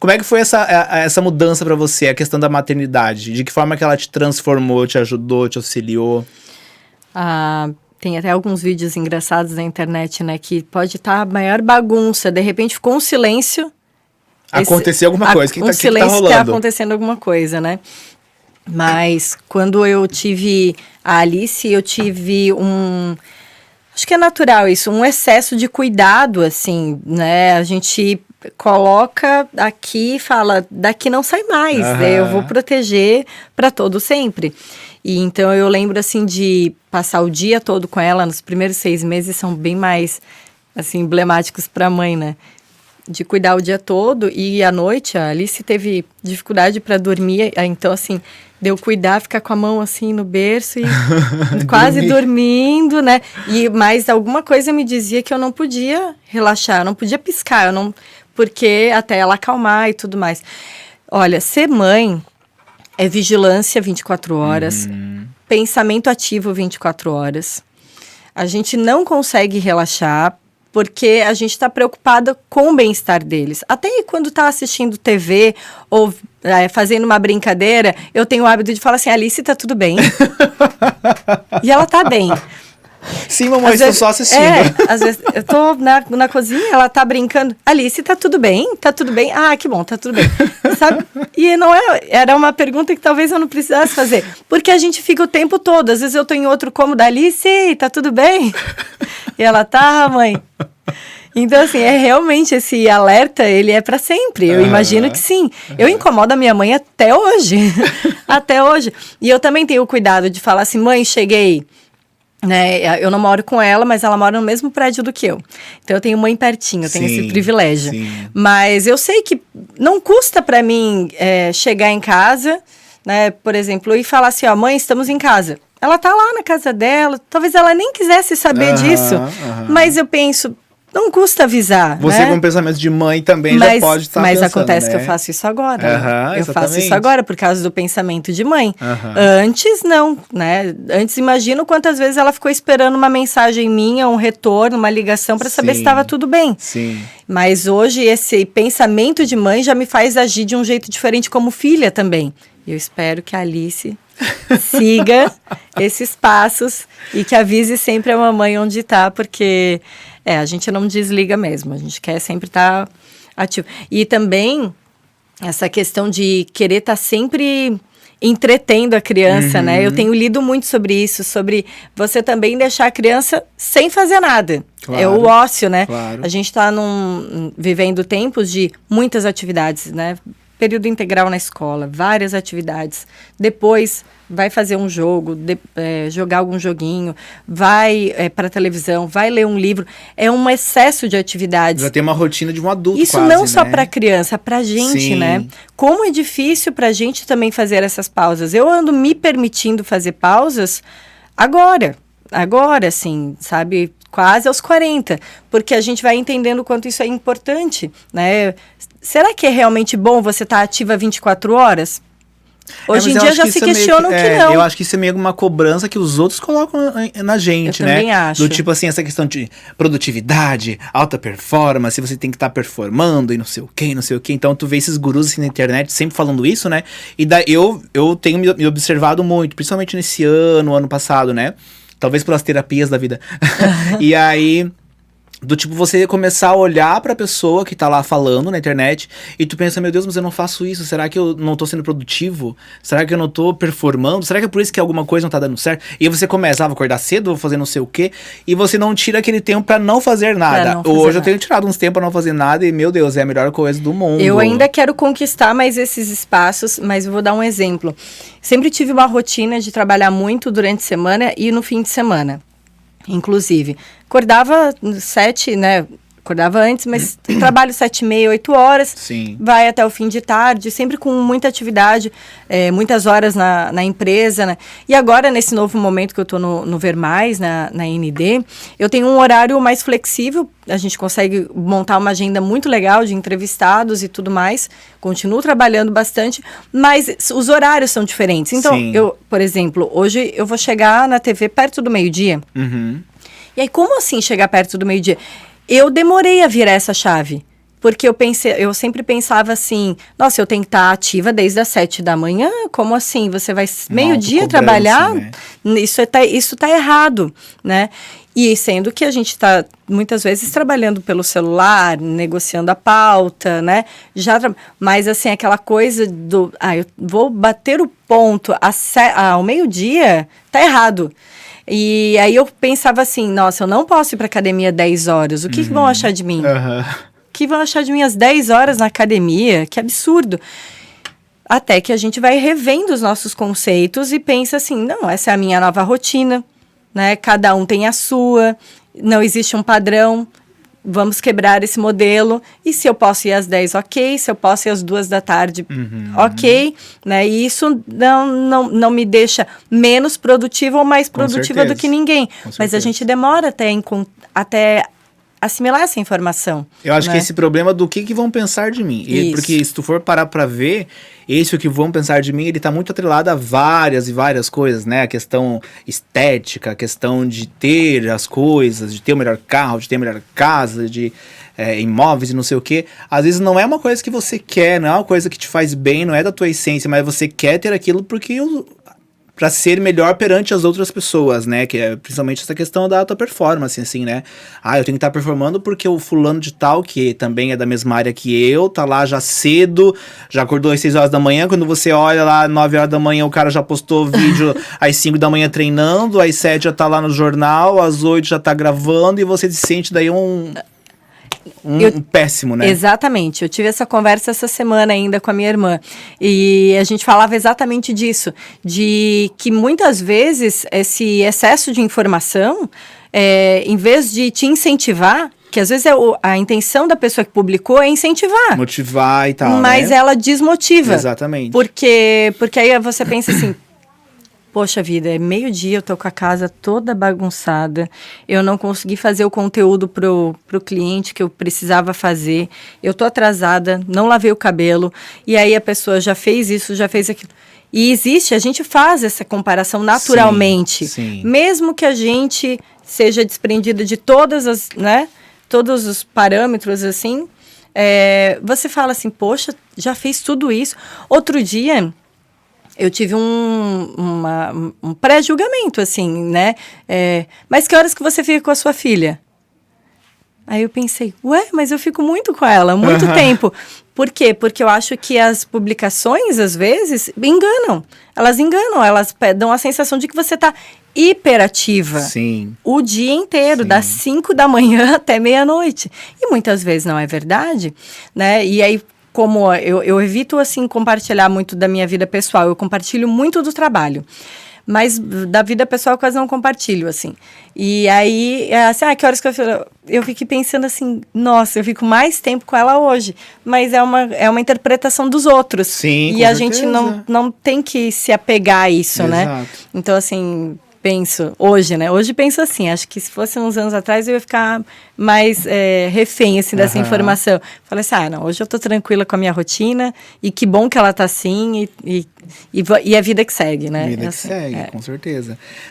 Como é que foi essa mudança pra você, a questão da maternidade? De que forma que ela te transformou, te ajudou, te auxiliou? Tem até alguns vídeos engraçados na internet, né? Que pode estar a maior bagunça. De repente ficou um silêncio. Aconteceu alguma coisa. O que tá silêncio rolando? Que tá acontecendo alguma coisa, né? Mas quando eu tive a Alice, eu tive acho que é natural isso, um excesso de cuidado, assim, né? A gente coloca aqui e fala, daqui não sai mais, né? Eu vou proteger para todo sempre. E então eu lembro, assim, de passar o dia todo com ela, nos primeiros 6 meses são bem mais, assim, emblemáticos para a mãe, né? De cuidar o dia todo e à noite a Alice teve dificuldade para dormir, então, assim, de eu cuidar, ficar com a mão assim no berço e quase dormindo, né? Mas alguma coisa me dizia que eu não podia relaxar, eu não podia piscar, porque até ela acalmar e tudo mais. Olha, ser mãe é vigilância 24 horas, pensamento ativo 24 horas. A gente não consegue relaxar porque a gente está preocupada com o bem-estar deles. Até quando está assistindo TV ou fazendo uma brincadeira, eu tenho o hábito de falar assim, Alice, tá tudo bem? E ela tá bem. Sim, mamãe, estou só assistindo. Às vezes eu tô na cozinha, ela tá brincando. Alice, tá tudo bem? Tá tudo bem? Ah, que bom, tá tudo bem. Sabe? E não era uma pergunta que talvez eu não precisasse fazer. Porque a gente fica o tempo todo. Às vezes eu tô em outro cômodo, Alice, tá tudo bem? E ela, tá, mãe. Então, assim, realmente esse alerta, ele é para sempre. Eu imagino que sim. Eu incomodo a minha mãe até hoje. Até hoje. E eu também tenho o cuidado de falar assim, mãe, cheguei. Né? Eu não moro com ela, mas ela mora no mesmo prédio do que eu. Então eu tenho mãe pertinho, eu tenho esse privilégio. Sim. Mas eu sei que não custa para mim chegar em casa, né, por exemplo, e falar assim, ó, mãe, estamos em casa. Ela tá lá na casa dela, talvez ela nem quisesse saber disso, mas eu penso, não custa avisar. Você, né? com pensamento de mãe, também já pode estar pensando, mas acontece, né? Que eu faço isso agora. Eu exatamente. faço isso agora por causa do pensamento de mãe. Antes, não, né? Antes, imagino quantas vezes ela ficou esperando uma mensagem minha, um retorno, uma ligação para saber se estava tudo bem. Sim. Mas hoje, esse pensamento de mãe já me faz agir de um jeito diferente como filha também. E eu espero que a Alice siga esses passos e que avise sempre a mamãe onde está, porque... a gente não desliga mesmo, a gente quer sempre estar ativo. E também essa questão de querer estar sempre entretendo a criança, né? Eu tenho lido muito sobre isso, sobre você também deixar a criança sem fazer nada. Claro, é o ócio, né? Claro. A gente está vivendo tempos de muitas atividades, né? Período integral na escola, várias atividades. Depois vai fazer um jogo, jogar algum joguinho, vai para a televisão, vai ler um livro. É um excesso de atividades. Já tem uma rotina de um adulto. Isso quase, não só né? para a criança, para a gente, Sim. né? Como é difícil para a gente também fazer essas pausas. Eu ando me permitindo fazer pausas agora, assim, sabe? Quase aos 40, porque a gente vai entendendo o quanto isso é importante, né? Será que é realmente bom você estar ativa 24 horas? Hoje em dia já se questionam que não. Eu acho que isso é meio uma cobrança que os outros colocam na gente, né? Eu também acho. Do tipo assim, essa questão de produtividade, alta performance, você tem que estar performando e não sei o quê. Então tu vê esses gurus assim na internet sempre falando isso, né? E daí eu tenho me observado muito, principalmente nesse ano passado, né? Talvez pelas terapias da vida. E aí, do tipo, você começar a olhar pra pessoa que tá lá falando na internet e tu pensa, meu Deus, mas eu não faço isso. Será que eu não tô sendo produtivo? Será que eu não tô performando? Será que é por isso que alguma coisa não tá dando certo? E aí você começa, vou acordar cedo, vou fazer não sei o quê. E você não tira aquele tempo pra não fazer nada. Hoje eu tenho tirado uns tempos pra não fazer nada e, meu Deus, é a melhor coisa do mundo. Eu ainda quero conquistar mais esses espaços, mas eu vou dar um exemplo. Sempre tive uma rotina de trabalhar muito durante a semana e no fim de semana. Inclusive, acordava 7, né? Acordava antes, mas trabalho 7h30, 8 horas. Sim. Vai até o fim de tarde, sempre com muita atividade, muitas horas na empresa, né? E agora, nesse novo momento que eu estou no Ver Mais, na ND, eu tenho um horário mais flexível. A gente consegue montar uma agenda muito legal de entrevistados e tudo mais. Continuo trabalhando bastante, mas os horários são diferentes. Então, eu, por exemplo, hoje eu vou chegar na TV perto do meio-dia. E aí, como assim chegar perto do meio-dia? Eu demorei a virar essa chave, Porque eu sempre pensava assim, nossa, eu tenho que estar ativa desde as 7 da manhã? Como assim? Você vai meio-dia trabalhar? Né? Isso tá errado, né? E sendo que a gente está, muitas vezes, trabalhando pelo celular, negociando a pauta, né? Mas, assim, aquela coisa do... eu vou bater o ponto ao meio-dia, tá errado. E aí eu pensava assim, nossa, eu não posso ir para academia 10 horas. O que vão achar de mim? O que vão achar de mim às 10 horas na academia? Que absurdo. Até que a gente vai revendo os nossos conceitos e pensa assim, não, essa é a minha nova rotina. Né? Cada um tem a sua, não existe um padrão, vamos quebrar esse modelo, e se eu posso ir às 10, ok, se eu posso ir às 2 da tarde, ok, né? E isso não me deixa menos produtiva ou mais produtiva do que ninguém, mas a gente demora até assimilar essa informação. Eu acho que esse problema do que vão pensar de mim. Porque se tu for parar pra ver, esse o que vão pensar de mim, ele tá muito atrelado a várias e várias coisas, né? A questão estética, a questão de ter as coisas, de ter o melhor carro, de ter a melhor casa, de imóveis e não sei o quê. Às vezes não é uma coisa que você quer, não é uma coisa que te faz bem, não é da tua essência, mas você quer ter aquilo porque... para ser melhor perante as outras pessoas, né? Que é principalmente essa questão da alta performance, assim, né? Eu tenho que estar performando porque o fulano de tal, que também é da mesma área que eu, tá lá já cedo, já acordou às 6 horas da manhã, quando você olha lá, 9 horas da manhã, o cara já postou vídeo às 5 da manhã treinando, às 7 já tá lá no jornal, às 8 já tá gravando, e você se sente daí um péssimo, né? Exatamente. Eu tive essa conversa essa semana ainda com a minha irmã. E a gente falava exatamente disso. De que muitas vezes esse excesso de informação, em vez de te incentivar, que às vezes a intenção da pessoa que publicou é incentivar. Motivar e tal, mas né? ela desmotiva. Exatamente. Porque aí você pensa assim... Poxa vida, é meio-dia, eu tô com a casa toda bagunçada, eu não consegui fazer o conteúdo pro cliente que eu precisava fazer, eu tô atrasada, não lavei o cabelo, e aí a pessoa já fez isso, já fez aquilo. E a gente faz essa comparação naturalmente, sim. Mesmo que a gente seja desprendida de todas as, né, todos os parâmetros, assim, você fala assim, poxa, já fez tudo isso. Outro dia... eu tive um pré-julgamento, assim, né? Mas que horas que você fica com a sua filha? Aí eu pensei, mas eu fico muito com ela, muito tempo. Por quê? Porque eu acho que as publicações, às vezes, enganam. Elas dão a sensação de que você está hiperativa. Sim. O dia inteiro, Sim. das 5 da manhã até meia-noite. E muitas vezes não é verdade, né? E aí... como eu evito, assim, compartilhar muito da minha vida pessoal, eu compartilho muito do trabalho, mas da vida pessoal eu quase não compartilho, assim. E aí, assim, que horas que eu fiquei pensando assim, nossa, eu fico mais tempo com ela hoje, mas é uma interpretação dos outros. Sim, e com a certeza. gente não tem que se apegar a isso, Exato. né? Então, assim... penso, hoje, né? Hoje penso assim, acho que se fosse uns anos atrás eu ia ficar mais refém, assim, dessa informação. Falei assim, não, hoje eu tô tranquila com a minha rotina e que bom que ela tá assim e a vida que segue, né? Vida assim, que segue, com certeza.